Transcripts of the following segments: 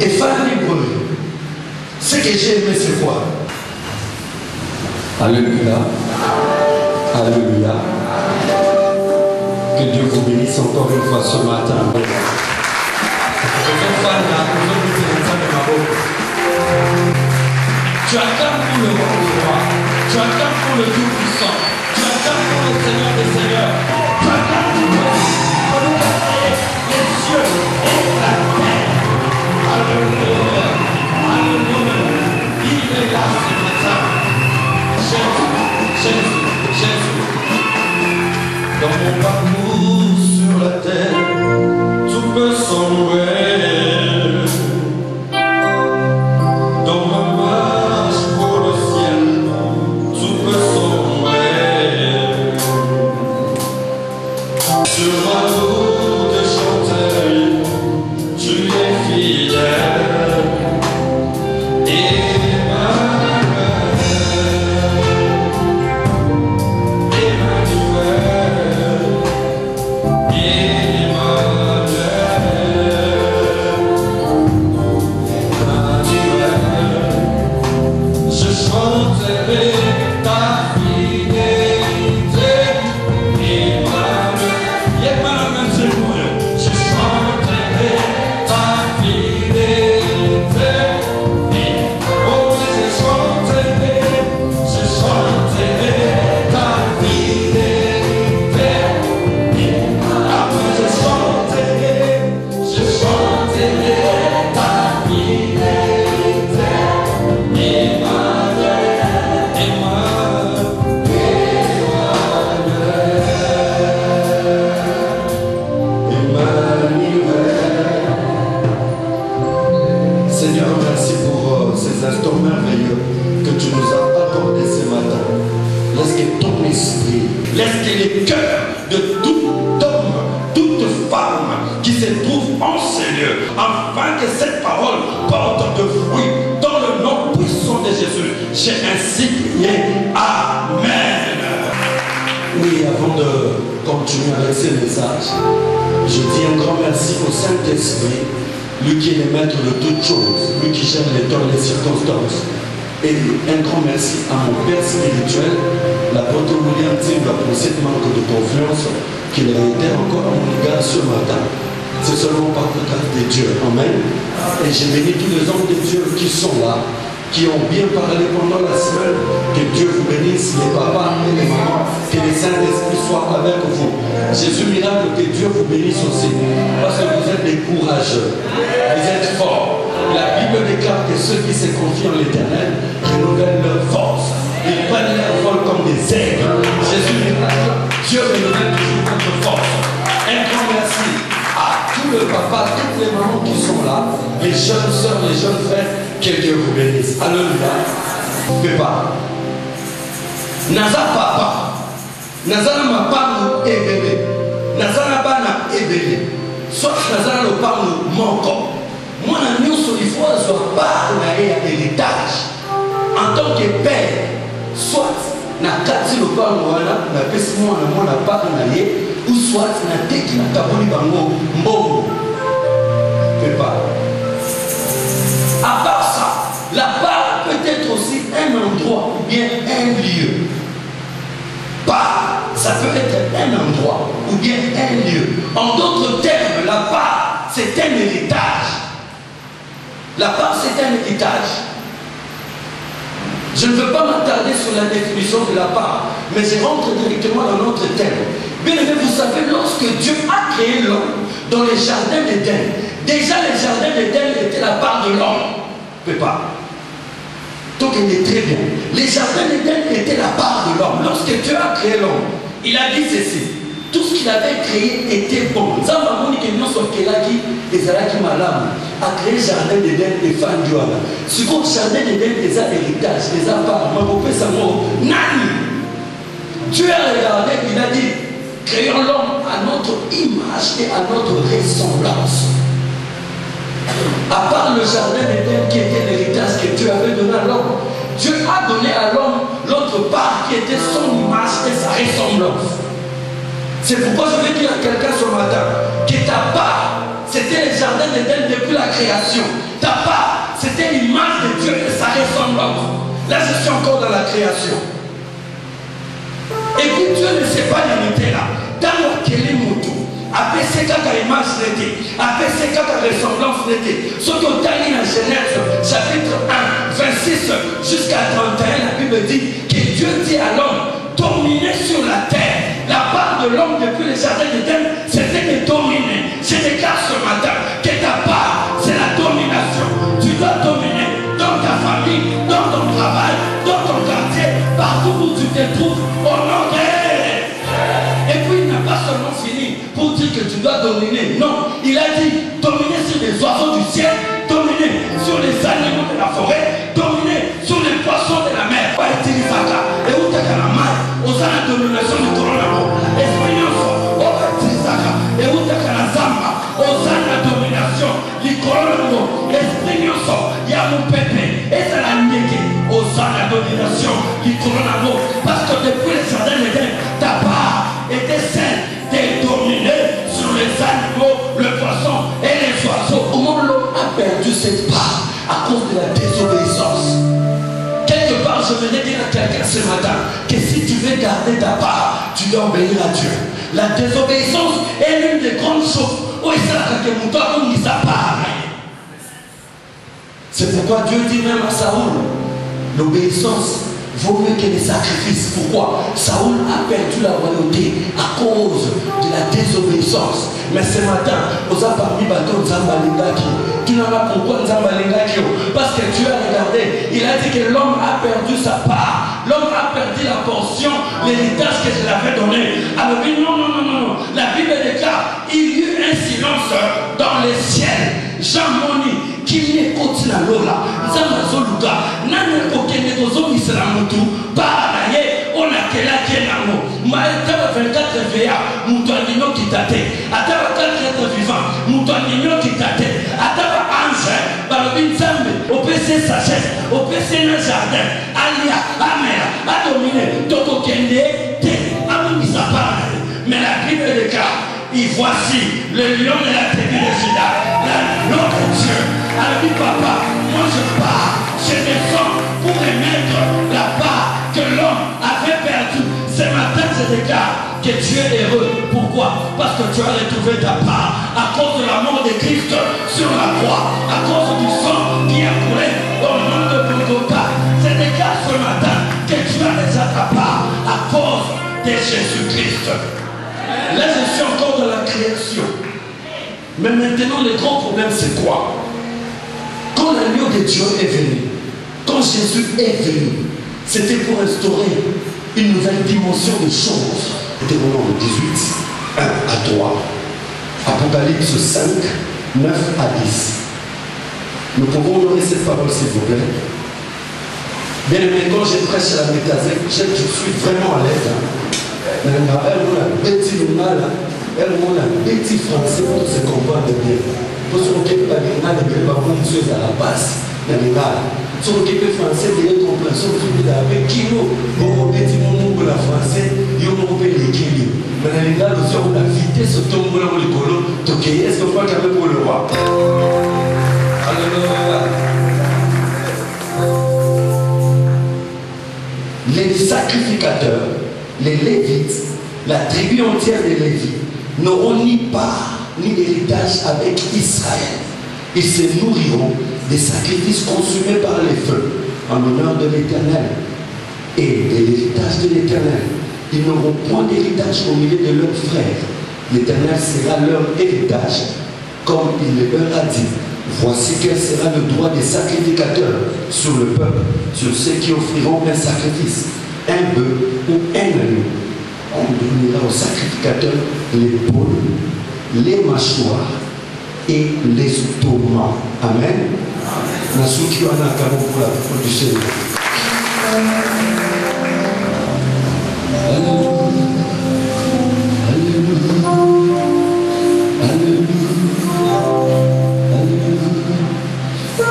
Et femme libre, ce que j'ai aimé, c'est quoi? Alléluia. Alléluia. Que Dieu vous bénisse encore une fois ce matin. Tu acclames pour le roi des rois. Tu acclames pour le Tout-Puissant. Tu acclames pour le Seigneur des Seigneurs. Tu acclames pour nous créer les cieux et la terre. Alléluia. Alléluia. Il est là ce matin. Jésus. Dans mon parcours sur la terre, tout peut sombrer. Dans ma marche pour le ciel, tout peut sombrer. Sur ma route de chanteur, tu es fidèle. J'ai ainsi prié. Amen. Oui, avant de continuer avec ce message, je dis un grand merci au Saint-Esprit, lui qui est le maître de toutes choses, lui qui gère les temps et les circonstances. Et un grand merci à mon père spirituel, l'apôtre William Timba, pour cette manque de confiance qu'il a été encore à mon égard ce matin. C'est seulement par la grâce de Dieu. Amen. Et j'ai béni tous les hommes de Dieu qui sont là, qui ont bien parlé pendant la semaine. Que Dieu vous bénisse, les papas et les mamans, que le Saint-Esprit soit avec vous. Jésus miracle, que Dieu vous bénisse aussi, parce que vous êtes des courageux, vous êtes forts. La Bible déclare que ceux qui se confient en l'Éternel renouvellent leur force. Ils prennent leur vol comme des aigles. Jésus miracle, Dieu renouvelle toujours votre force. Un grand merci à tous les papas, toutes les mamans qui sont là, les jeunes soeurs, les jeunes frères. Que Dieu vous bénisse. Alléluia. Papa. Naza papa. Naza na mapango ebele. Naza na bana ebele. Soit naza na lopango moko. Moi na nyonso il faut azwa part na ye ya héritage. En tant que père, soit na kati lopango wana na pesi mwana part na ye, ou soit na teki na kaboli bango mbongo. Papa. À part ça, la part peut être aussi un endroit ou bien un lieu. Part, ça peut être un endroit ou bien un lieu. En d'autres termes, la part, c'est un héritage. La part, c'est un héritage. Je ne veux pas m'attarder sur la définition de la part, mais je rentre directement dans notre terme. Bien aimé, vous savez, lorsque Dieu a créé l'homme dans les jardins d'Éden, déjà les jardins d'Éden étaient la part de l'homme. Pas. Donc il est très bien. Les jardins d'Éden étaient la part de l'homme. Lorsque Dieu a créé l'homme, il a dit ceci. Tout ce qu'il avait créé était bon. A créé le jardin d'Éden et fan du Wana. Ce qu'on jardin d'Éden, les héritage, les part. Dieu a regardé, il a dit, créons l'homme à notre image et à notre ressemblance. À part le jardin d'Éden qui était l'héritage que Dieu avait donné à l'homme, Dieu a donné à l'homme l'autre part qui était son image et sa ressemblance. C'est pourquoi je vais dire à quelqu'un ce matin que ta part c'était le jardin d'Éden depuis la création. Ta part, c'était l'image de Dieu et sa ressemblance. Là, je suis encore dans la création. Et puis Dieu ne s'est pas limité là. Dans quel est mon tour? Après c'est quand la image n'était, après c'est quand la ressemblance n'était. Ce qu'on a dit dans Genèse, chapitre 1, 26 jusqu'à 31, la Bible dit que Dieu dit à l'homme, dominer sur la terre. La part de l'homme depuis le jardin d'Éden, c'était de dominer. Je déclare ce matin que ta part, c'est la domination. Tu dois dominer dans ta famille, dans ton travail, dans ton quartier, partout où tu te trouves, au nom de... Et puis il n'a pas seulement fini pour dire que tu dois dominer. Non, il a dit dominer sur les oiseaux du ciel, dominer sur les animaux de la forêt, dominer sur les poissons de la mer. Et où t'as la main, aux la domination du coronavirus. Et où t'as la zamba, aux la domination du coronavirus. Il y a mon pépé, et ça l'a niqué, aux la domination du coronavirus. Parce que depuis le jardin d'Éden, ta part était celle de dominer sur les animaux, le poisson et les oiseaux. Comment l'homme a perdu cette part à cause de la désobéissance? Quelque part, je venais dire à quelqu'un ce matin que si tu veux garder ta part, tu dois obéir à Dieu. La désobéissance est l'une des grandes choses. C'est pourquoi Dieu dit même à Saoul, l'obéissance vaut mieux que les sacrifices. Pourquoi? Saoul a perdu la royauté à cause de la désobéissance. Mais ce matin, on a parmi bateau Nzambalingaki. Tu n'as pas pourquoi Nzambalingaki? Parce que Dieu a regardé. Il a dit que l'homme a perdu sa part. L'homme a perdu la portion, l'héritage que je l'avais donné. Alors il dit non, non, non, non. La Bible déclare, il y eut un silence dans les ciels. Jean Moni, qui écoute la lola. Nzamazoluka, nane kokende kozomisela mutu. Paranaye, on a quel âge qui est là. Maëtaba 24 VA, Moutouanino qui tate. Ataba 4 êtres vivants, Moutouanino qui tate. Ataba ange, Balobin Zambe, au PC sagesse, au PC le jardin, Alia, Amera, a dominé, Toko Kende, Té, Amouissa Paranaye. Mais la Bible déclare, et voici le lion de la tribu de Juda, l'agneau de Dieu. Elle dit papa, moi je pars, je descends pour remettre la part que l'homme avait perdue. Ce matin je déclare que tu es heureux. Pourquoi? Parce que tu as retrouvé ta part à cause de la mort de Christ sur la croix, à cause du sang qui a coulé au nom de Golgotha. Je déclare ce matin que tu as déjà ta part à cause de Jésus-Christ. Là, je suis encore dans la création. Mais maintenant, le grand problème, c'est quoi? Quand l'agneau de Dieu est venu, quand Jésus est venu, c'était pour instaurer une nouvelle dimension de choses. C'était au nombre 18, 1 à 3. Apocalypse 5, 9 à 10. Nous pouvons donner cette parole, s'il vous plaît. Bien aimé, quand je prêche à la métaphysique, je suis vraiment à l'aise. Elle a un petit français pour se comprendre bien. Pour se occuper de la base. Se occuper français de compréhension avec Kino, bon, petit moment pour la français, il y a un l'équilibre. Mais les gars, aussi, on a vitesse au tombeau là pour le colo. Donc, est-ce qu'on va quand même pour le roi? Alléluia. Les sacrificateurs, les Lévites, la tribu entière des Lévites, n'auront ni part ni héritage avec Israël. Ils se nourriront des sacrifices consumés par les feux en l'honneur de l'Éternel et de l'héritage de l'Éternel. Ils n'auront point d'héritage au milieu de leurs frères. L'Éternel sera leur héritage, comme il leur a dit. Voici quel sera le droit des sacrificateurs sur le peuple, sur ceux qui offriront un sacrifice, un bœuf ou un agneau. On donnera aux sacrificateurs l'épaule, les mâchoires et les estomacs. Amen. Nasuki wana kabo pour la production.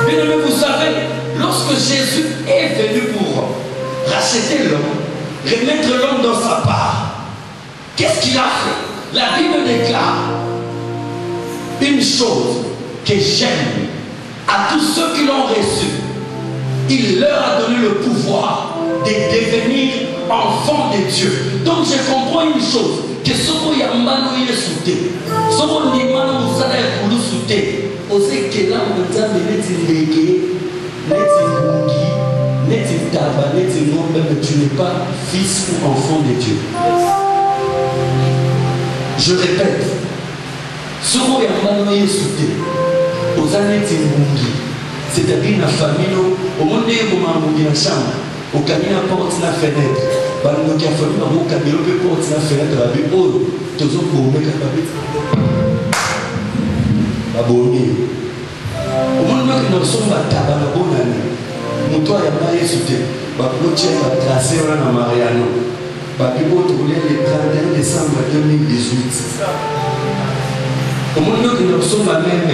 Bien aimé, vous savez, lorsque Jésus est venu pour racheter l'homme, remettre l'homme dans sa part, qu'est-ce qu'il a fait? La Bible déclare une chose que j'aime à tous ceux qui l'ont reçu. Il leur a donné le pouvoir de devenir enfants de Dieu. Donc je comprends une chose, que ce qu'il y a mal est sauté, ce qu'il y a mal est sauté, osez que là on a mis les légués, les bougies, les tabac, les noms, mais tu n'es pas fils ou enfant de Dieu. Je répète, ce qu'il y a mal est sauté, aux années de bougies, c'est-à-dire la famille, au monde où on a une chambre, au camion à porte la fenêtre. Donc il a fallu que mon camion porte la fenêtre à la vie. Oh, tous les gens qui abonné. Au moment où nous sommes à tabac, la bonne année, nous avons pas sauté. Nous avons tracé un Mariano. Nous avons trouvé le 31 décembre 2018. Au moment où nous sommes à même,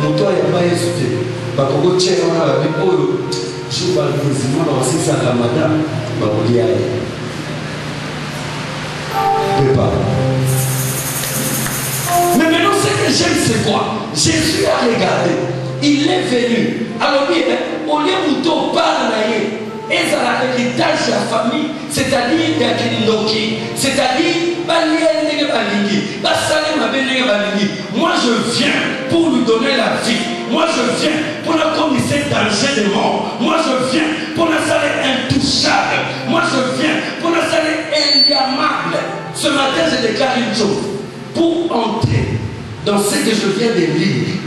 nous avons pas sauté. Nous avons trouvé je vais vous aussi ça à madame. Mais maintenant, ce que j'aime, c'est quoi? Jésus a regardé. Il est venu. Alors, au lieu où tu parles, et ça a l'héritage de la famille, c'est-à-dire d'Akindoki, c'est-à-dire moi je viens pour lui donner la vie. Moi je viens pour la commisser danger de mort. Moi je viens pour la salle intouchable. Moi je viens pour la salle indéamable. Ce matin je déclare une chose. Pour entrer dans ce que je viens de lire,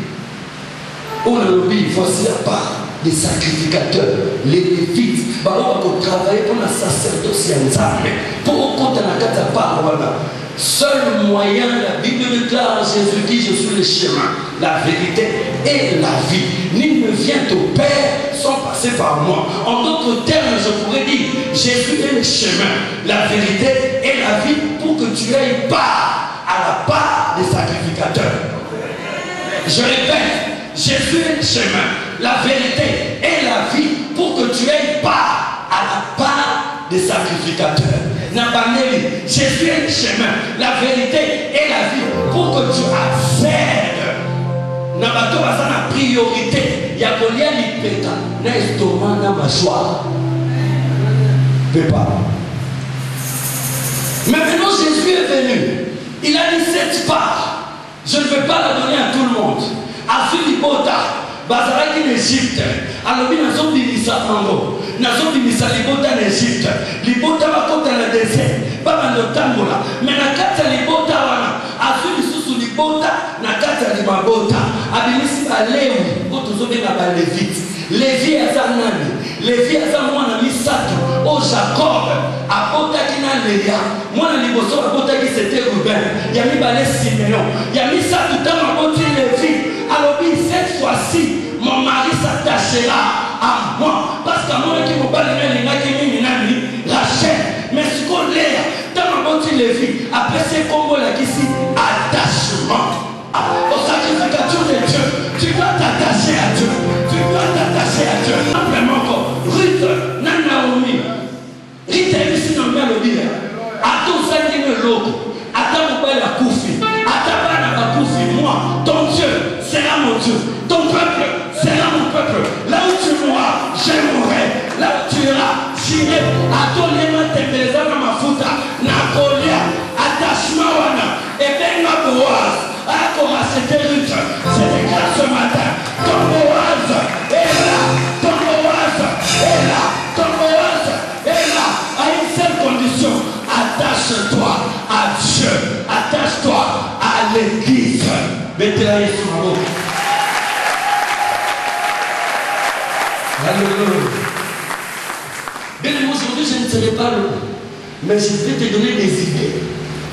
on a oublié, voici la part des sacrificateurs, les lévites, pour travailler pour la sacerdoce pour compter la carte à part. Seul moyen, la Bible déclare en Jésus-Christ, je suis le chemin, la vérité et la vie. Nul ne vient au Père sans passer par moi. En d'autres termes, je pourrais dire, Jésus est le chemin, la vérité et la vie pour que tu aies part à la part des sacrificateurs. Je répète, Jésus est le chemin, la vérité et la vie pour que tu aies part à la part des sacrificateurs. Jésus est le chemin, la vérité et la vie pour que tu accèdes. Nabato a la priorité. Il y a qu'on y a l'ipéta, l'estomac, la mâchoire. Mais maintenant Jésus est venu. Il a dit cette part. Je ne vais pas la donner à tout le monde. À Philipota. Bazaraki en Égypte, alors nous avons binisa Ango, nous avons binisa Libota en Égypte, Libota va côté le désert, pas dans le tambola, mais na kata Libota wana, azuli susu Libota, na kata Libabota, abilisi ba Lewi, otuzo benga ba Levite, Levi azanani, Levi azamwana misato, o Jacob, abota kina Léa, mwana liboso abota ki c'était Ruben, yami ba le Simeon, yami sato tama boti Levi. Alors cette fois-ci, mon mari s'attachera à moi. Parce qu'à moi qui me parle de Rachel. Mais ce qu'on l'est, dans ma bonne Lévi, après ces combos là qui ici, attachement. Au sacrificature de Dieu, tu dois t'attacher à Dieu. Tu dois t'attacher à Dieu. Simplement encore, Ruth, Naomi, Rita est ici dans le bien. À tout ça, il y a le logo. À ta mobile à Koufi. À ta banne à Koufi. Moi, ton Dieu sera mon Dieu. Ton peuple sera mon peuple. Là où tu mourras, je mourrai. Là où tu iras, j'irai. À ton lema tembeza na mafuta. Na kolia. Attachement wana. Et bien ma Boaz. A commencé tes luttes. C'est déclaré ce matin. Ton Boaz est là. Ton Boaz est là. Ton Boaz est là. À une seule condition. Attache-toi à Dieu. Attache-toi à l'église. Mettez-la sur ma boue. Alléluia. Bien aujourd'hui, je ne serai pas là. Mais je vais te donner des idées.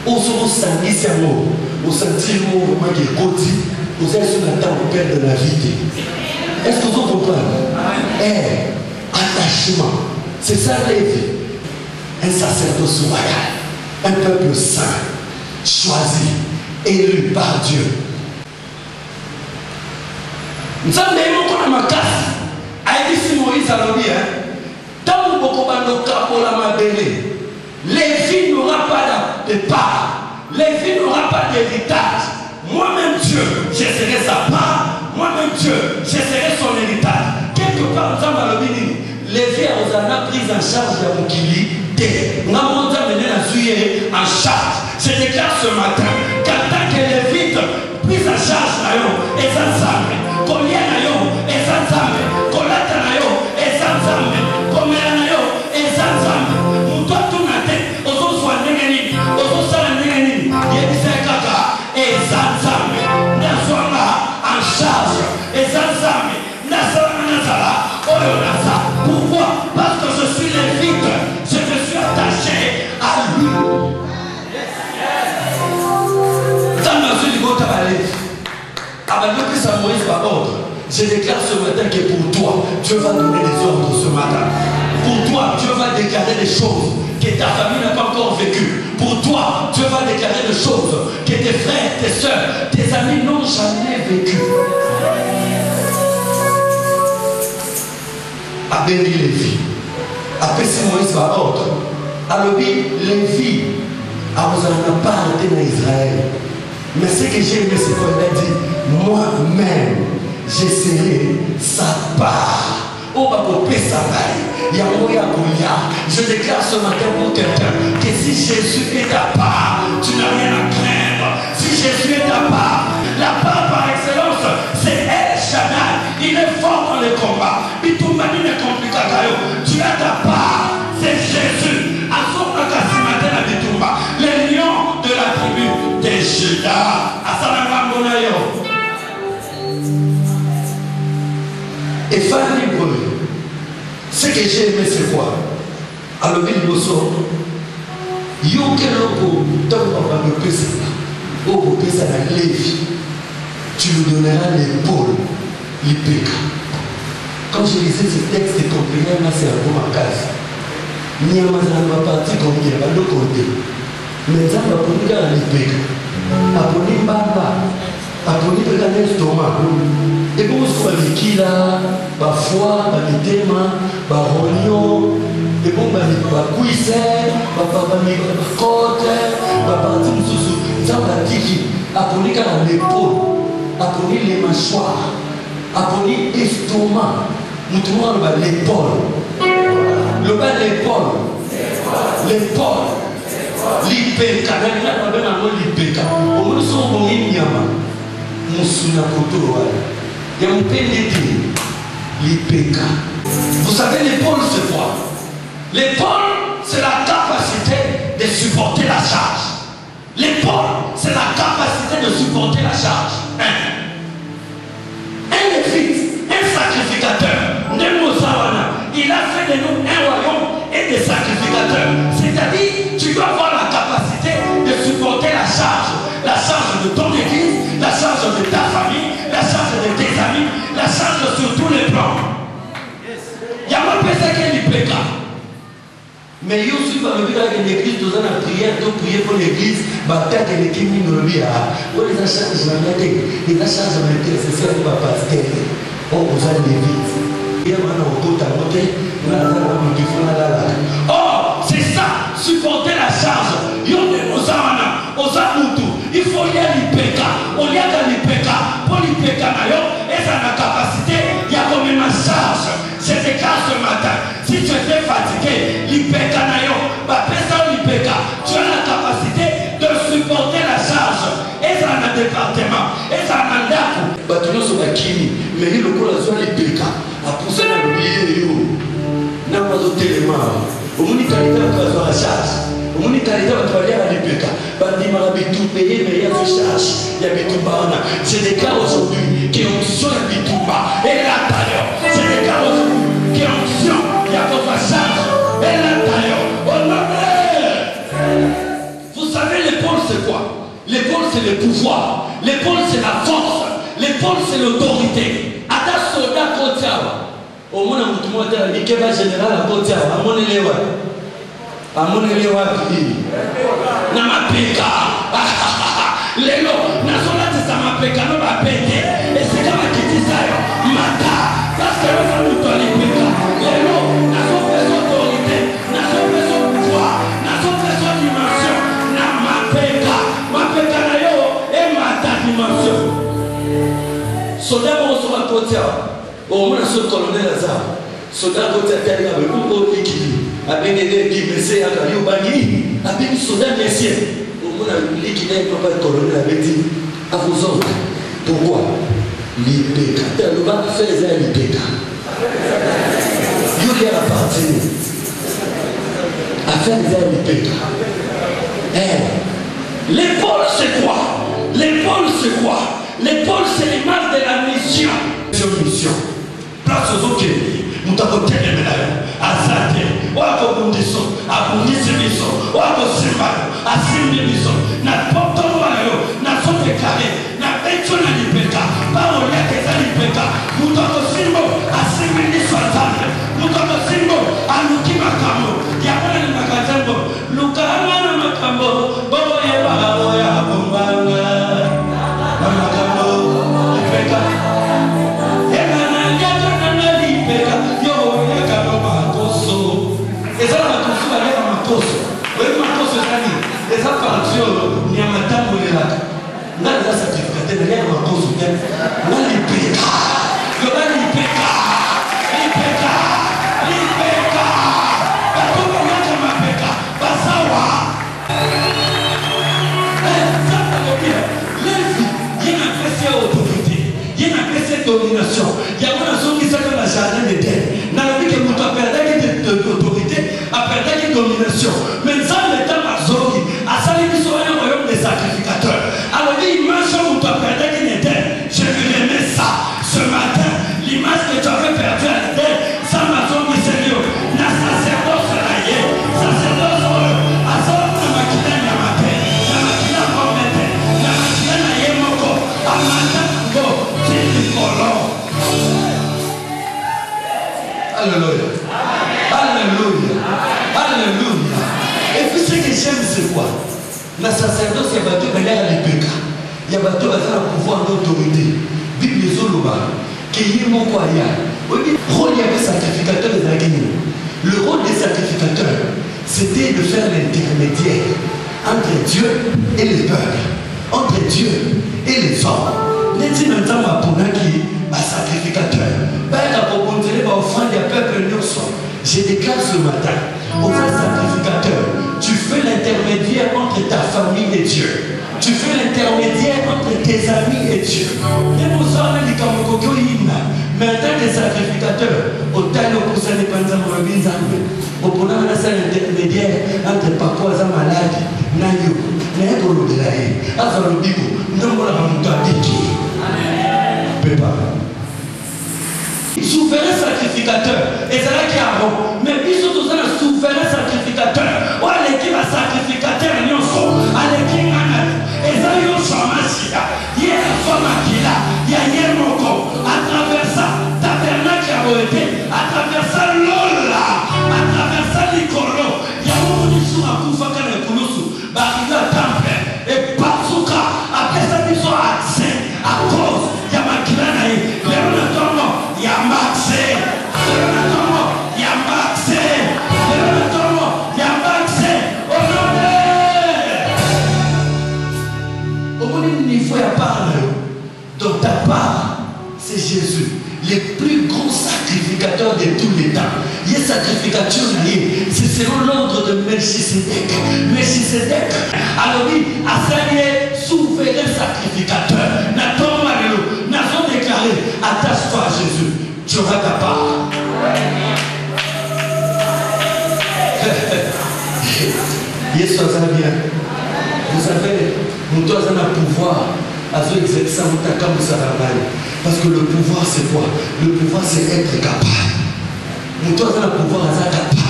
Au sentir ce mot. Au sentir le mot vraiment qui est côté. Vous êtes sur la table au Père de la vie. Est-ce que vous comprenez? Attachement. C'est ça la vie. Un sacerdoce royal. Un peuple saint. Choisi. Élu par Dieu. Nous sommes des mots qu'on a ma casse. A dit si Moïse a dit, tant que beaucoup de la mabélé, Lévi n'aura pas de part. Lévi n'aura pas d'héritage. Moi-même, Dieu, je serai sa part. Moi-même Dieu, je serai son héritage. Quelque part, nous avons levé à Osana prise en charge de Mokili. Nous avons mené la juillet en charge. Je déclare ce matin qu'en tant que Lévite, prise en charge, et ensemble, combien et ensemble, colata et ensemble, combien et ensemble. Nous doit tout matin, aux autres soins négatifs, aux autres soins négatifs, il y a des caca et ensemble. Nous sommes en charge et ensemble. Pourquoi? Parce que je suis Lévite, je me suis attaché à lui. Je déclare ce matin que pour toi, Dieu va donner des ordres ce matin. Pour toi, Dieu va déclarer des choses que ta famille n'a pas encore vécues. Pour toi, Dieu va déclarer des choses que tes frères, tes soeurs, tes amis n'ont jamais vécues. A béni Lévi. Après si Moïse va ordre. Alors Lévi, vous n'avez pas arrêté dans Israël. Mais ce que j'ai aimé, c'est qu'il a dit, moi-même, je serai sa part. Oh, je déclare ce matin pour quelqu'un que si Jésus est ta part, tu n'as rien à craindre. Si Jésus est ta part, la part par excellence, c'est El Shaddai. Il est fort dans le combat. Tu as ta part, c'est Jésus. Le lion de la tribu de Juda. Et Fanny Brûle, ce que j'ai aimé, c'est quoi? Alors, il me sort. Yo que l'on peut la Lévi, tu nous donneras l'épaule, l'Ipéka. Quand je lisais ce texte, c'est comprenant, là, c'est un peu ma case. Ni à ma partie, comme il y a de côté. Mais ça va pour nous faire l'Ipéka. Aponi Bamba, Aponi Pécané Stomac. Et vous savez qui là, parfois, par les thèmes, par Rolio, et bon, par Cuissé, par Côte, par partie de Soussou. Ça va dire qui Aponi à l'épaule, Aponi les mâchoires, Aponi l'estomac. Nous trouvons l'épaule. Le bas de l'épaule. L'épaule. L'Ipéka. L'Ipéka. Au moins, son bon Inyama. Moussuna Koto. Il y a un pénétré. L'Ipéka. Vous savez, l'épaule, c'est quoi? L'épaule, c'est la capacité de supporter la charge. L'épaule, c'est la capacité de supporter la charge. Un Lévite, un sacrificateur, il a fait de nous un royaume et des sacrificateurs. C'est-à-dire, tu dois avoir la capacité de supporter la charge de ton église, la charge de ta famille, la charge de tes amis, la charge sur tous les plans. Il y a pas personne qui est l'Ipéka. Mais il y a aussi l'église, nous avons prié, nous prions pour l'église, bataille de l'équipe, nous avons dit, les achats, je m'en ai dit, les achats, je m'en ai dit, c'est ça qui va passer. On vous a des vies. Oh, c'est ça, supporter la charge. Il faut y aller l'Ipéka. On y a l'Ipéka. Pour l'Ipéka, et ça a la capacité, il y a comme une charge. C'est le cas ce matin. Si tu étais fatigué, l'Ipéka, tu as la capacité de supporter la charge. Et ça a un département. Et ça a un date. Tu n'as pas qui, mais il y a le coup de l'Ipéka. A poussé dans le milieu, n'a pas d'autre élément. Au moins, il y a la charge. Au moins, il y a la l'Ipéka. Il y a tout payé, mais il y a une charge. Il y a tout bas. C'est des cas aujourd'hui qui ont besoin de tout bas. Et là, d'ailleurs, c'est des cas aujourd'hui qui ont besoin. Il y a votre charge. Et là, d'ailleurs, vous savez, l'épaule, c'est quoi? L'épaule, c'est le pouvoir. L'épaule, c'est la force. L'épaule, c'est l'autorité. Ada soldat Kotiawa. Au moins, on tout le monde a dit que va général à Kotiawa. À mon élewa. À mon élewa. Namapeka. Lélo. Nasola de Samapeka. Non, ma pété. Et c'est comme qui dit ça. Mata. Parce que nous sommes tous les péka. Lélo. Nasola fait son autorité. Nasola fait son pouvoir. Nasola fait son dimension. Namapeka. Mapeka na yo. Et mata dimension. soldat mon sur un côté au moins ce colonel Lazare soldat côté à terre avec beaucoup d'équilibre avec des blessés à Kayo Bagi avec soldat messieurs au moins l'équilibre pas colonel avait dit à vos ordres pourquoi l'IPK le bas fait l'IPK il y a la partie à faire l'IPK l'épaule c'est quoi? L'épaule c'est quoi? L'épaule c'est l'image de la mission. Mission. Place aux autres. Nous t'avons tenu médaille. Azate. Wako bundiso. Abundise miso. Wako simbayo. Asimbi miso. Na poto wanayo. Na sote kare. Na becho na lipeka. Bao yake za lipeka. Mutoko simbo. Asimbi miso azate. Mutoko simbo. Alukima kamo. Yabona ni makazambo. Lukama na makambo. Bobo yeba hao ya bumbanga. Domination. Il y a une nation qui s'appelle la jardin d'Éden. Dans la vie que nous avons perdu d'autorité, a perdu de domination. Mais dans le temps Mazogi, à salir du royaume des sacrificateurs. Alors l'image que nous avons perdu d'Éden, je vais aimer ça. Ce matin, l'image que tu avais perdue à l'Éden, ça Mazogi Seigneur. La sacerdoce là, sacerdoce, à ça, la machine à matin, la machine à commettre, la machine à yemoko, à matin, alléluia. Alléluia. Alléluia. Et puis ce que j'aime c'est quoi? La sacerdoce, il y a battu à l'épéka. Il y a battu à pouvoir d'autorité. Bible Zoloba. Qui est mon croyant. Le rôle des sacrificateurs des Aguinés. Le rôle des sacrificateurs, c'était de faire l'intermédiaire entre Dieu et les peuples. Entre Dieu et les hommes. N'est-il maintenant ma qui est sacrificateur? Je déclare ce matin, au frère sacrificateur, tu fais l'intermédiaire entre ta famille et Dieu. Tu fais l'intermédiaire entre tes amis et Dieu. Mais en tant que sacrificateur, autant que ça n'est pas l'intermédiaire entre papa et malade, nayo, nayo de la haine, avant le bibo, nous avons souverain sacrificateur, et c'est là qu'il y a bon. Mais puis surtout, c'est un souverain sacrificateur. Ou à l'équipe à sacrificateur, il y a un son, à l'équipe et ça, il y a un chômage. Il y a un chômage qui là, il y a un moko. À travers ça, tabernacle a été, à travers ça, Lola, à travers ça, Nicolo. Il y a un sous à Koufaka et Koulousou, Barilla Temple, et Batsuka, après ça, ils sont accès à cause, il y a Makilanaï, il y a Maxé, il y a Maxé, il y a Maxé, au moins il faut y parler. Donc ta part, c'est Jésus, le plus grand sacrificateur de tous les temps. Il y a sacrificateur, c'est selon l'ordre de Melchisedec. Melchisedec, alors oui, à ça souverain sacrificateur. Nous avons déclaré, attache-toi à Jésus, tu auras ta part. Yes, ça va bien. Vous savez, nous devons avoir un pouvoir à ce exercer parce que le pouvoir c'est quoi? Le pouvoir c'est être capable. Nous devons avoir un pouvoir à être capable.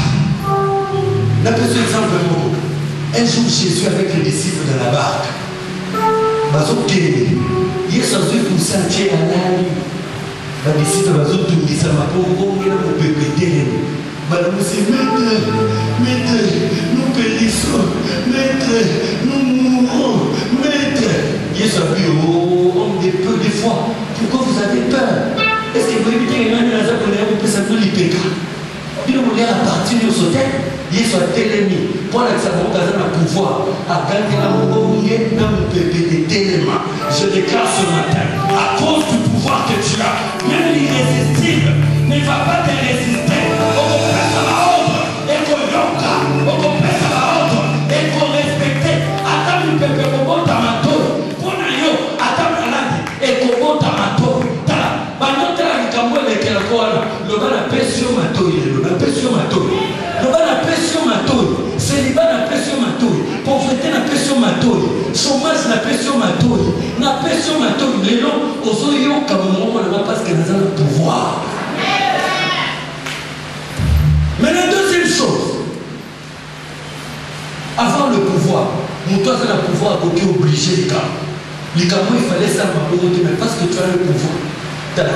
N'a pas ce exemple. Un jour Jésus avec les disciples dans la barque. Il est sorti pour sentir à l'âme. Les disciples ont dit ça m'a pas oublié pour péter. Madame, c'est maître, nous périssons, maître, nous mourrons, maître. Il est sorti, on est peu de fois. Pourquoi vous avez peur? Est-ce que vous évitez les mains de la zone pour les personnes de l'IPK? Il voulait à partir de ce thème. Il soit télémi pour que ça va pouvoir à gagner la monnaie dans le pépé des télémas. Je déclare ce matin, à cause du pouvoir. pouvoir que tu as, même l'irrésistible, ne va pas te résister. On comprend ça va autre, et qu'on yoka, on comprend ça va autre, et qu'on respecte. Attends, le peuple, on monte à ma tour. Pour nous, attends, et qu'on monte à ma tour. Maintenant, tu as le ban a pression matouille, le ban a pression matouille, le ban a pression matouille, célibat a pression matouille, pauvreté a pression matouille, chômage a pression matouille, na pression matouille, les gens aux oyo comme on n'a pas parce que nous avons le pouvoir. Mais la deuxième chose, avoir le pouvoir, nous doit faire le pouvoir à côté obligé les cas. Les cas, il fallait ça, mais parce que tu as le pouvoir. Tu as le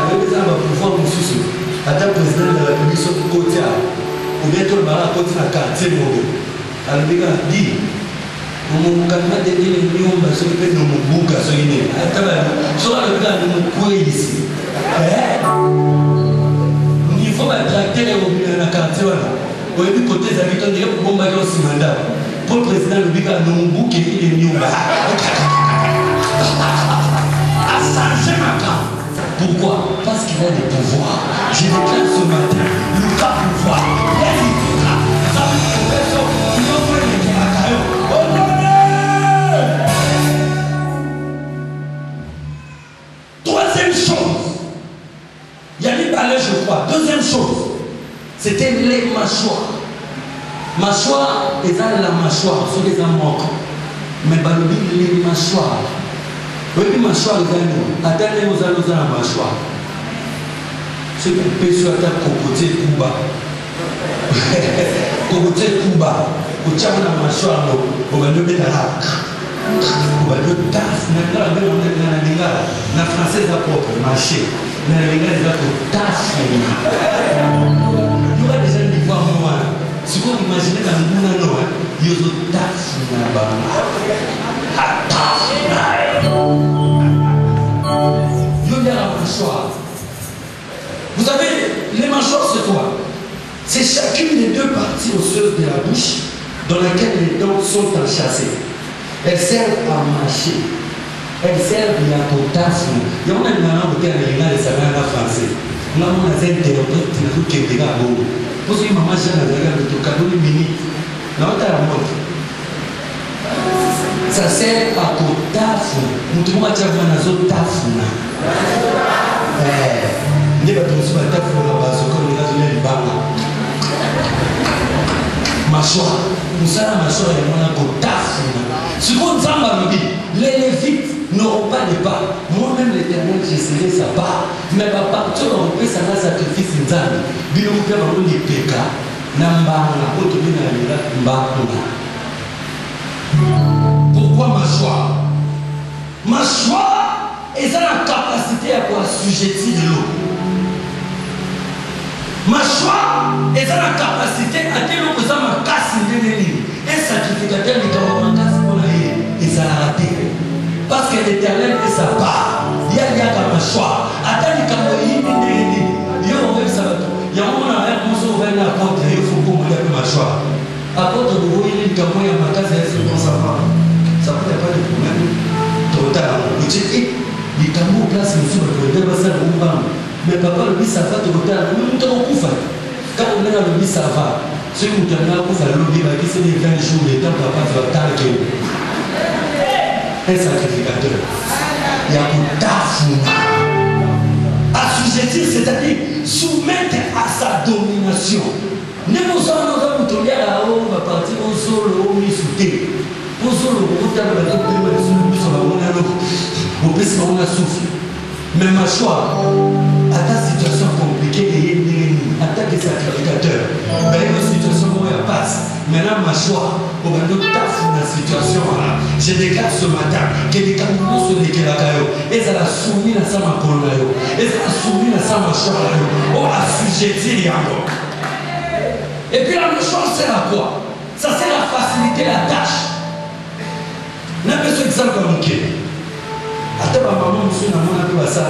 pouvoir, mon souci. Attends, le président de la République, sur le côté, ou bien tout le monde à côté de la quartier, alors, il a dit, on m'a dit que les millions de personnes qui ont un bouc à se réunir. Soit le gars de mon coin ici. Il faut tracter les robots dans la quartier. Au début, côté des habitants, il y a un bon baillon aussi mandat. Pour le président, le gars de mon bouc et les millions. À changer ma carte. Pourquoi? Parce qu'il a des pouvoirs. Je déclare ce matin, le cas pouvoir. Troisième chose, il y a des balais, je crois. Deuxième chose, c'était les mâchoires. Mâchoire, ils ont la mâchoire, ceux qui en manquent. Mais les mâchoires. Oui, les mâchoires, ils ont attendez, nous allons dans la mâchoire. C'est une personne qui a cocoté Kuba. Cocoté Kuba. Au tchao la mâchoire, on va le mettre à la. On va le taf. La française a propre marché. Mais la lingala a propre taf. Il y a des gens qui voient moi. Si vous imaginez dans le monde, il y a des taf. Il y a la mâchoire. Vous savez, les mâchoires, c'est quoi? C'est chacune des deux parties osseuses de la bouche dans laquelle les dents sont enchâssées. Elles servent à mâcher. Elles servent à potasser. Il y a un an qui a des français. On a un interprète qui est déjà beau. Vous savez, maman, j'ai un cadeau de minute. Non, tu as la montre. Ça sert à potasser. Nous devons avoir un autre taf. Il y a des gens qui ont mâchoire. Nous sommes la mâchoire et on a un taf. Ce qu'on dit, les Lévites n'auront pas de part. Moi-même, l'Éternel, j'ai serré sa part. Mais à partir de l'Europe, ça n'a sacrifice nzambe. Bien au père, on dit péka. Pourquoi mâchoire? Mâchoire, ils ont la capacité à assujettir de l'eau. Mâchoire, ils ont la capacité à dire que ça m'a cassé de l'île. Un sacrificateur qui a cassé pour la île, il s'est raté. Parce que l'Éternel est sa part. Il y a la mâchoire. Attends, il y a il y a un moment où il y a un porte, il faut qu'on ait la mâchoire. À porte de vous, il y a un magasin, ça va. Ça ne pose pas de problème. Total. Il dit, il y a un place, monsieur, il y a un mais papa, le bis, ça va te retard. Nous avons coup fait. Quand on est dans le bis, ça va. Ceux qui ont un coup fait, le bis, c'est les 20 jours, les temps, papa, tu vas t'arrêter. Un sacrificateur. Il y a un taf. Assujettir, c'est-à-dire soumettre à sa domination. Ne vous en allons nous tourner à la haut, on va partir au sol, au mi-souté. Au sol, au bout de la on peut se rendre à souffle. Mais ma choix, à ta situation compliquée, à ta sacrificateur, mais une situation où elle passe. Maintenant, ma choix, on va nous taffer dans la situation. Je déclare ce matin que les camions sont des Kérakayos. Ils ont soumis à sa maconayo. Ils ont soumis à sa machorayo. On a sujeté encore. Et puis la mâchoire sert à quoi? Ça sert à faciliter la tâche. N'a pas ce exemple à manquer. Attends, ma maman, monsieur, n'a pas vu ça.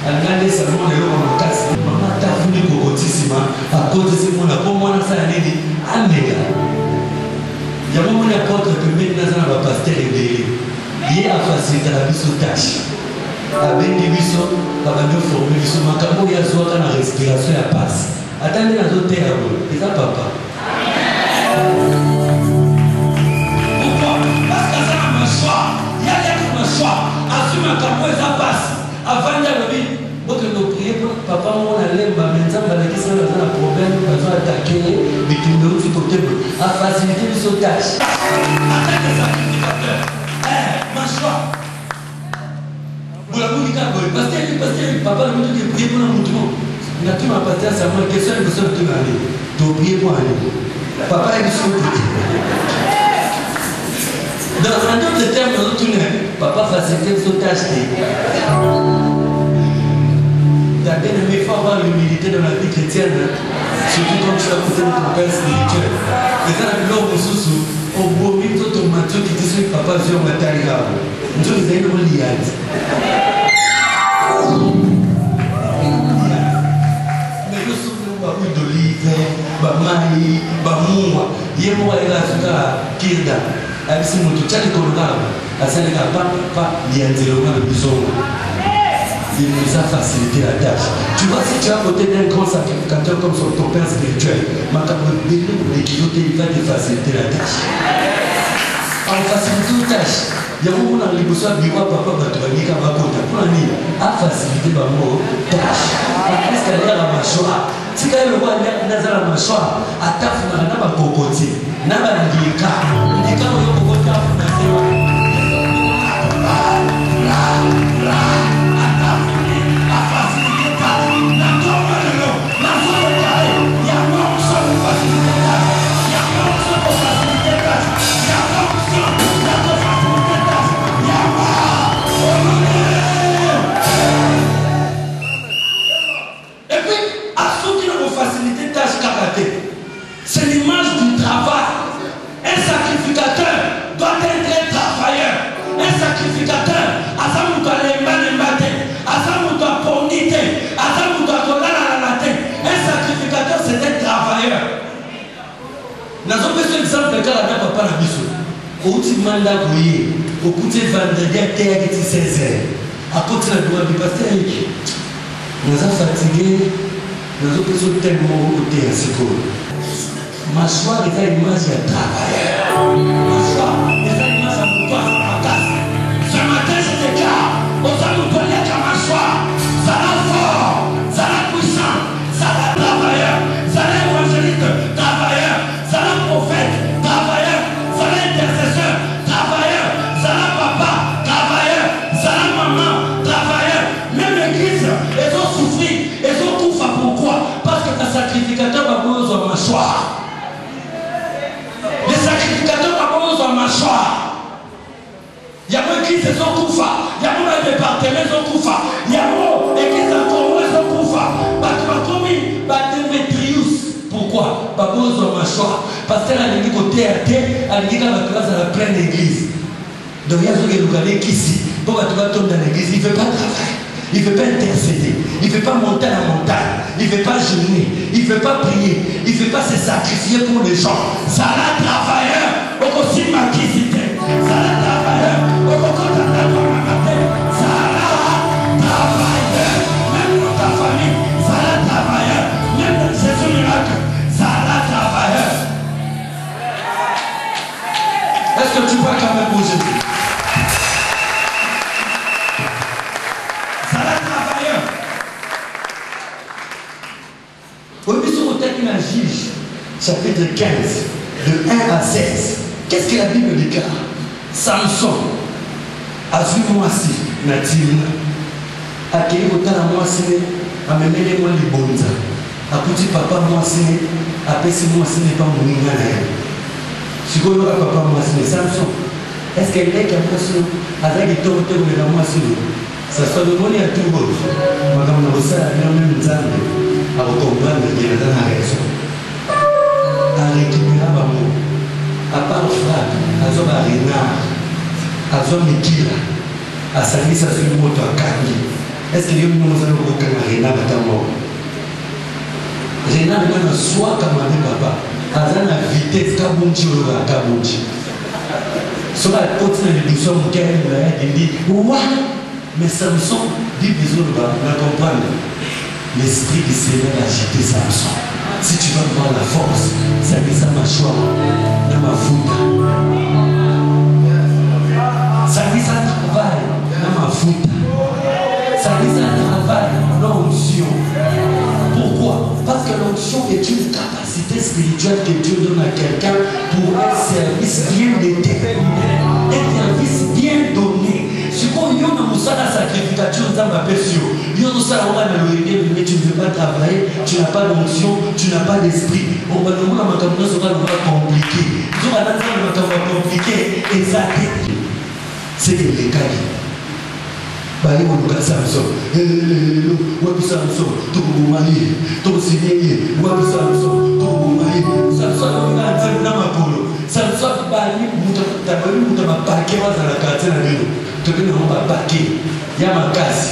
Elle m'a dit seulement les lois en casse. Maman, t'as voulu cocotissima. À cause de ce qu'on a pour moi, ça a dit, ah, méga. Il y a un moment où l'apôtre peut mettre dans un pasteur et il y a facilité la vie sur tâche. abendi biso babandi forme biso makambo oyo azwaka na respiration ya pasi ata nde nazoteya boye eza papa. Pourquoi? Parce qu'aza na mashwa yaliaka mashwa azwi makambo eza pasi avandi alobi bokende oprie mpo papa mona lemba me nzambe alakisi oyo aza na problème bazo atake ye bitumba euti kotebo afacilité biso tâche atake sacrificateur mashwa bolabunika boye parce que papa na moto ke prie mpona motu mo natuna paster samuel question ya biso natuna ale toprie mpo ale papa ya biso kuti dans un autre terme nazotuna papa facilité biso tâche te. La bien-aimée, il faut avoir l'humilité dans la vie chrétienne, surtout quand tu as côté de ton père spirituel. Et quand l'homme est sous au beau mythe automatique qui dit que papa vient au matériel, nous les avons liés. Mais nous sommes huile d'olive, maïs, moua, yémoa et la suka kirda. Avec ces mots, tu as des colorants, à Sénégal, pas lianzéloga de bisou. Il nous a facilité la tâche. Tu vois, si tu as à côté d'un grand sacrificateur comme ton père spirituel, il va te faciliter la tâche. En faciliter la tâche, il y a un moment dans les besoins de papa, il a facilité la tâche. Est-ce qu'elle est à la mâchoire? Si elle est à la mâchoire, à ta femme, elle n'a pas cocoté. Elle n'a pas dit car. Elle n'a pas cocoté. C'est l'image du travail. Un sacrificateur doit être un travailleur. Un sacrificateur, un sacrificateur c'est un travailleur. Nous avons besoin d'exemple de la papa na biso. Au petit mandat bouillé, au petit vendredi à terre qui 16h. À côté de la droite du pasteur, nous avons fatigué, nous avons besoin tellement au côté à ce Mâchoire est une image de travailleur. Mâchoire est une image de travailleur. Ce matin, je déclare aux amis de la mâchoire, ça la fort, ça la puissant, ça la travailleur, ça la évangéliste, travailleur, ça la prophète, travailleur, ça la intercesseur, travailleur, ça la papa, travailleur, ça la maman, travailleur. Même l'église, ils ont souffert, ils ont tout fait. Pourquoi? Parce que le sacrificateur va besoin de mâchoire. Les sacrificateurs ont mâchoire. Il y a une église qui sont koufa. Il y a un département qui sont koufa. Il y a une église qui sont koufa. Pourquoi? Pas besoin de mâchoire. Parce qu'elle a dit côté à terre, elle a dit qu'elle va classe à la pleine église. Donc il y a des gens qui ici. Pour que tu vas tomber dans l'église, il ne veut pas travailler. Il ne veut pas intercéder. Il ne veut pas monter à la montagne. Il ne veut pas jeûner. Il ne veut pas prier. Il ne veut pas se sacrifier pour les gens. Ça l'a travailleur. Au aussi maquisité. Ça l'a travailleur. Au côté de la ça l'a travailleur. Même dans ta famille. Ça l'a travailleur. Même dans Jésus miracle. Ça l'a travailleur. Est-ce que tu vois quand même pour Jésus? Juge, chapitre 15, de 1 à 16. Qu'est-ce que la Bible déclare? Samson a vu Moïse, Nadim, a créé autant à Moïse, a mené les mois les bonnes. A petit papa Moïse, a péché Moïse n'est pas mon ingénieur. Si vous avez papa Moïse, Samson, est-ce qu'elle est capable avec les torts de la Moïse? Ça soit le monde à tout le monde. Madame Nabosa, elle a même une zone à comprendre qu'il y a dans la raison. À récupérer l'amour. À part le frappe, à zone à renard, à zone de kira, à salir sa sur le moto à Kami. Est-ce qu'il y a une chose à aucun renard à ta mort? Renard est dans le soir comme un papa. À zone à vitesse, Kabunchi ou à Kabunchi. Sur la côte de l'édition, il dit, ouah! Mais Samson, dit les autres, on comprendre. L'esprit du Seigneur a agité Samson. Si tu veux voir la force, ça met sa mâchoire dans ma foudre. Ça met sa travail dans ma foudre. Ça met sa travail dans l'onction. Pourquoi? Parce que l'onction est une capacité spirituelle que Dieu donne à quelqu'un pour un service bien déterminé, un service bien donné. Si on y a un sacrificature dans ma personne, il y a un tu ne veux pas travailler, tu n'as pas d'onction, tu n'as pas d'esprit. On va nous dire que ça va compliqué. On va nous dire que ça va compliqué. Exactement. C'est que les cas. Bali wuluka Samson, wapi Samson, tukubumaye, tukusineye, wapi Samson, tukubumaye. Samson anaanza na mapolo. Samson bali muta mapake wazala katina neno. Tukini homa pake ya makazi.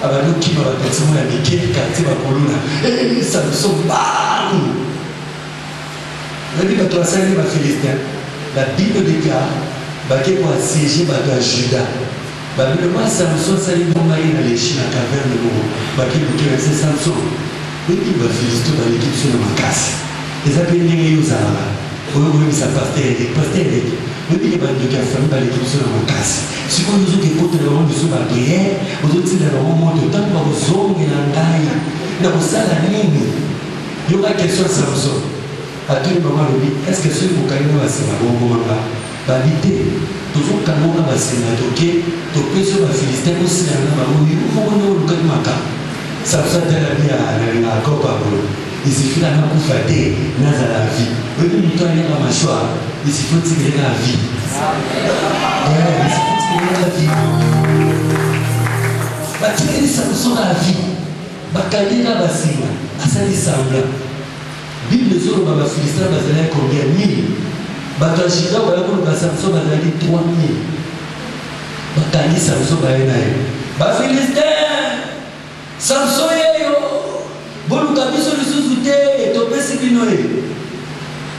Abaluki babatetsimo ya miketi katima koluna. Samson bam. Nani batwasani ba Philistins. La Bible déclare bake pour assiéger bata Juda. Babylon Samson sali bombaye na leshi na caverne de Momo. Baki bukira c'est Samson. Biki ba Philisto ba l'équipe sur la makasi. Les appels les yozala. Oyo sa pasteur Eric. Biki ba ndoka famille ba l'équipe sur la makasi. Si vous nous avez écouté le moment de ce prière, vous avez dit le moment de temps pour vous zonger en taille. Dans vos salles à nini. Il y aura question à Samson. À tout le moment, est-ce que ce que vous gagnez va se faire bon moment là? Validé. Toujours quand on va se faire toquer, toquer sur la Philistin aussi, on va vous dire, vous voyez le cas de ma carte. Samson t'a dit à Copa Bolo. Il suffit d'un coup faté, n'a la vie. Vous voyez, nous avons la mâchoire. Il suffit de tirer la vie. Il suffit de tirer la vie. Va tirer Samson la vie. Va caler la bassine. À ça, il semble. Bible sur le Philistin, il y a combien? 1000. Batashida wala kwa Samson bazali 3000. Bakani Samson baenaye. Ba Philistin. Samson yeyo. Bolu kabiso lisusu te topesi binoye.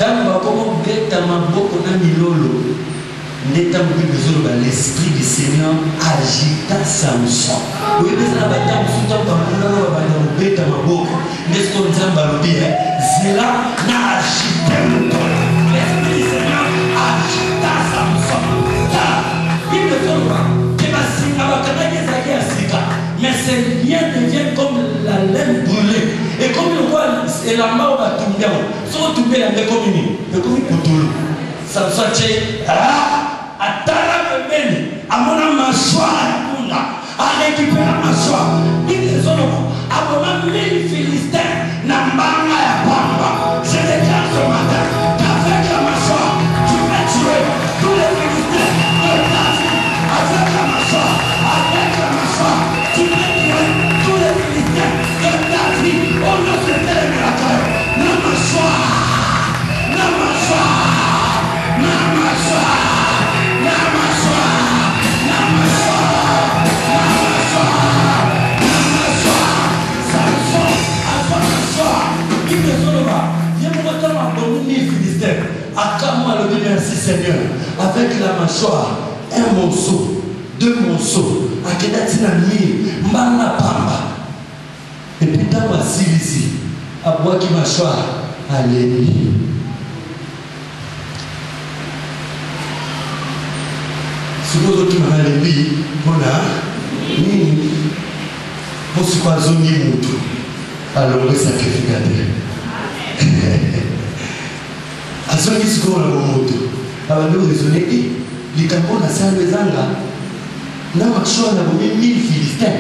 Tamba komo beta maboko na milolo. Ndeta Bible sur l'esprit du Seigneur agita Samson. Oui, mais ça va être tout le temps dans beta maboko. N'est-ce qu'on zamba lobi zela na agita mutolo. L'esprit du Seigneur agita Samson. Il ne faut pas mais ces liens deviennent comme la laine brûlée. Et comme le voit, et la main va tomber. Si on tombe, elle est comme une couteau. Samson dit, à Tara Bébé, à mon mâchoire, à récupérer la mâchoire. Il est seulement, à mon ami Philistin, n'a pas à Bamba. Je déclare ce matin qu'avec la mâchoire, tu peux tuer tous les Philistins de ta vie. Avec la mâchoire, tu peux tuer tous les Philistins de ta vie. Oh non, c'est tel miracle. La mâchoire, la mâchoire, la mâchoire, la mâchoire, la mâchoire, la mâchoire, la mâchoire. Samson, avec la mâchoire, il me souleva. Viens me mettre ma bonne Philistin. Acclame-moi le bien, merci Seigneur. Avec la mâchoire, un morceau, 2 morceaux, à Kedatina Mille, Mbana Pamba. Et puis dans ma ici, à bois qui mâchoire, alléluia. Si vous autres m'avez alléluia, voilà, pour ce qu'on a zoni moutou, alors le sacrificateur. À ce qui qu'on a moutou, alors nous raisonner, les capons à Saint-Lézanga. Na machua na bomi 1000 Philistins.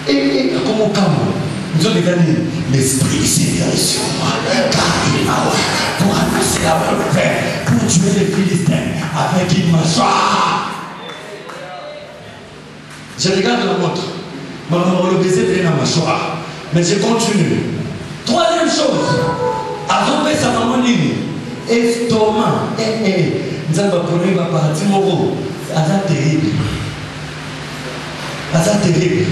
Et comme au Cameroun, nous avons gagné l'esprit du Seigneur est sur moi. Car il m'a ouvert pour annoncer la volonté, pour tuer les Philistins avec une mâchoire. Je regarde la montre. Maman, le baiser fait la mâchoire. Mais je continue. 3e chose. Avant de sa maman nini. Estomac. Nous avons pris ma partie moro. Azat terrible. Azat terrible.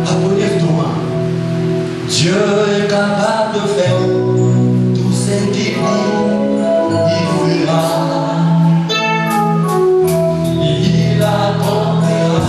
Abonnez Thomas. Dieu est capable de faire tout ce qu'il dit. Il fera. Il accomplira.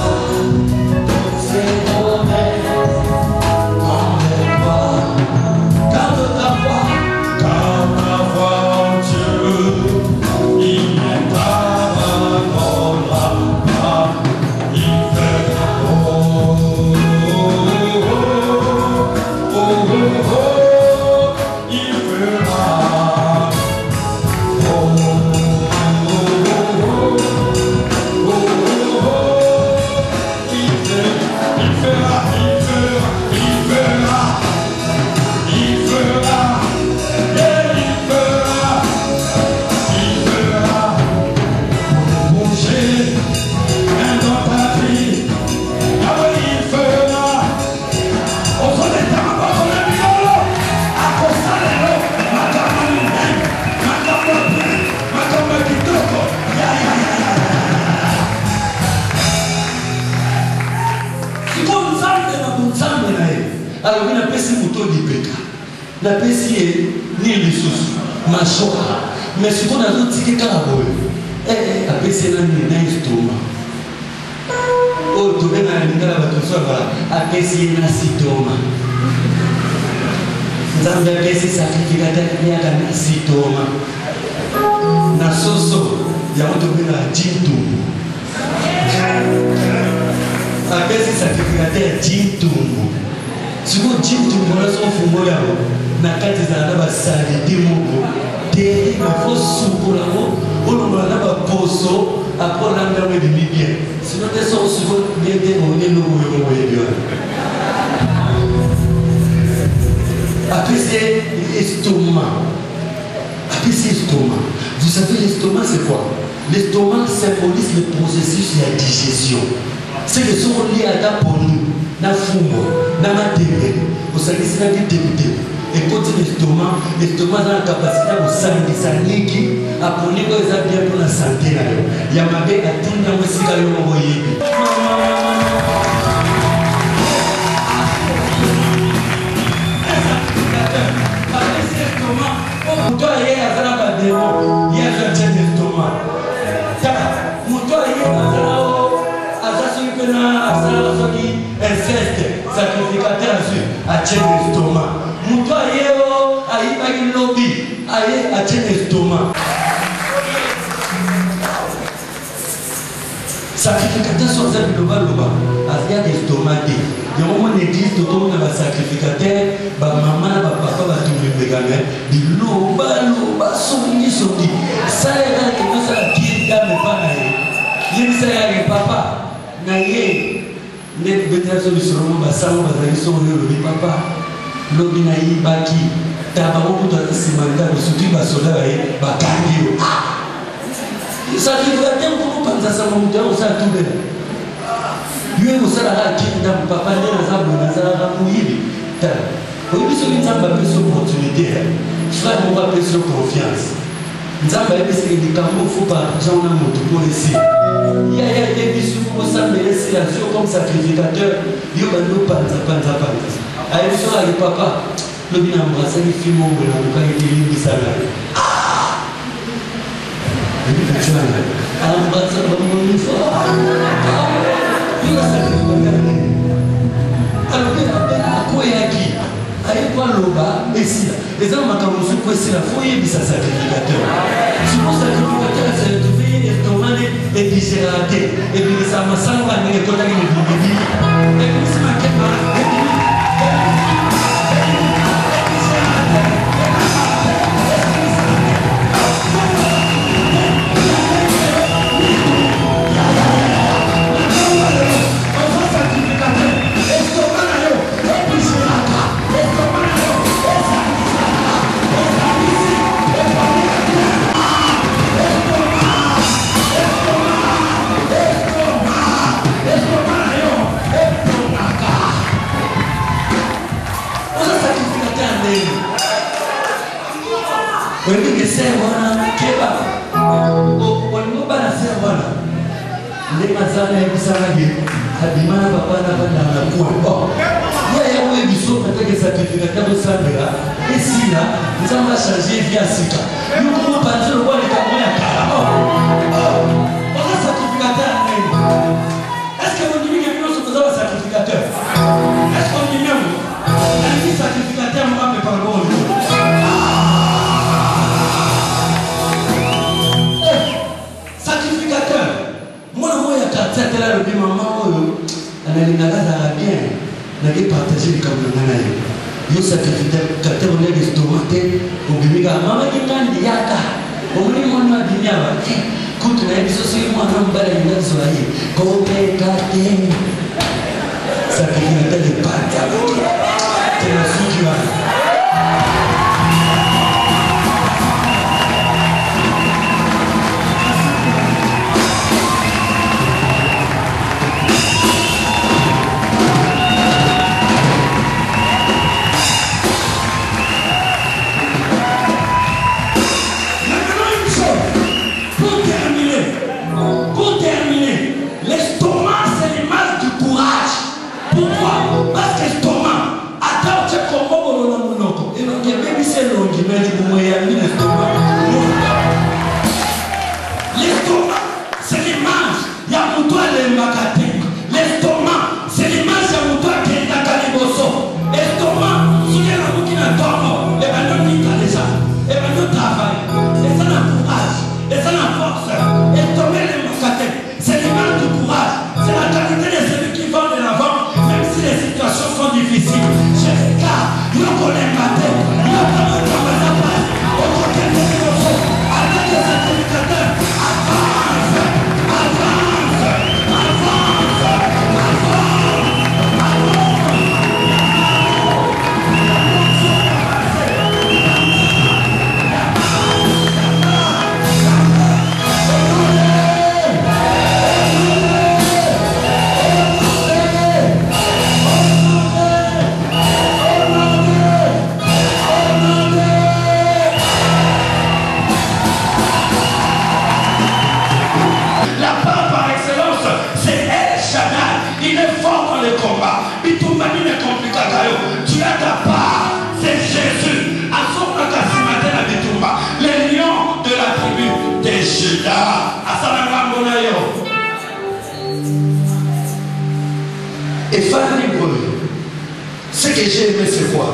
Alors il a payé couteau du péca. Il a payé ni les sous, machoka. Mais ce qu'on a dit que carabo, a payé un estomac. Oh, tu viens à l'intérieur de tout ça, a payé un estomac. Nous avons payé sacrificateur, il y a un estomac. Na soso, il y a un estomac à Jintum. A payé sacrificateur Jintum. Si vous dites que vous avez un fumeur, na kati za na basali dimo te il faut soukola mo on na ba poso après la mer de bien sinon te sont souvent bien démonié no mo bien après c'est l'estomac vous savez l'estomac c'est quoi? L'estomac symbolise le processus de la digestion. C'est le son lié à ta ponu na fumo na matenge au service na débuté. Et quand l'estomac a la capacité de s'andiser niki, après les choses bien pour la santé. Il y a ma belle à tout le monde qui a envoyé. Toi, il y a un démon, il y a un estomac. Toi, il y a un sacrificateur à l'estomac. Muto ayeo aiba kilobi aye achene estomac. Sacrificateur sur cette global azia estomac. Il y a un moment d'église tout le monde va sacrificateur, ba maman ba papa va tout le béganer, di loba soni. Ça est que nous ça qui dame pas na. Il ça ya papa na ye ne betya solution ba sango ba solution le papa. Lobina ibaki tabago kuto asimanga surtout basoda bakangi ça qui va bien pour penser ça mon temps ça tout bien lui vous ça la kingdom papa ne razabo na zara kuibi ta obi so nzamba peso opportunité soit on va peso confiance nzamba epesi ni kambo fupa jauna moto pour ici il y a des bisous pour ça mais c'est la comme sacrificateur yo bando panza aïe sur le papa le bien embrassé les filles mon bonhomme quand il est libre ça là embrassé mon fort il a sacrifié alors que à quoi est qui aïe quoi loba et si les hommes quand on se quoi c'est la foyer mais ça sacrificateur si mon sacrificateur c'est de veiller et tomber et digérer et puis ça m'a semblé que les côtés de vie et puis c'est ma quête. When you say one, keep up. When you buy a servant, they must have a salary. Had the man of a banana pool. Yeah, we be so that I certificate of Sandra. It's Sina, it's a much as if you are sick. You go up until one is a what a certificate. Est-ce que vous dites que nous sommes certificateurs? Est-ce qu'on dit mieux? Un certificateur m'a fait par bon. Là le maman analingaza bien n'allait partager comme le nanaï yo sacrificateur quand on est l'estomac au bimiga maman qui yaka au moins moi binyaba kutu na biso si moi na mbala ina soaye kope kate sacrificateur de pata c'est la suite. L'estomac, c'est l'image du courage. Pourquoi? Parce que l'estomac, L'estomac, c'est l'image de Moutoua qui est à Caliboso. L'estomac, si il y a un qui n'a pas et bien nous n'y déjà. Et bien nous travaillons. Et ça n'a courage. Et ça n'a force. Et tomber les macatèques, c'est l'image du courage. C'est la qualité de celui qui va de l'avant, même si les situations sont difficiles. Je regarde, nous connaissons ma tête. Nous connaissons ma tête. Au côté de Caliboso, avec les communicateurs, avance, avance, avance. Tu as ta part, c'est Jésus. Le lion de la tribu de Judas. Et faire ce que j'ai aimé, c'est quoi?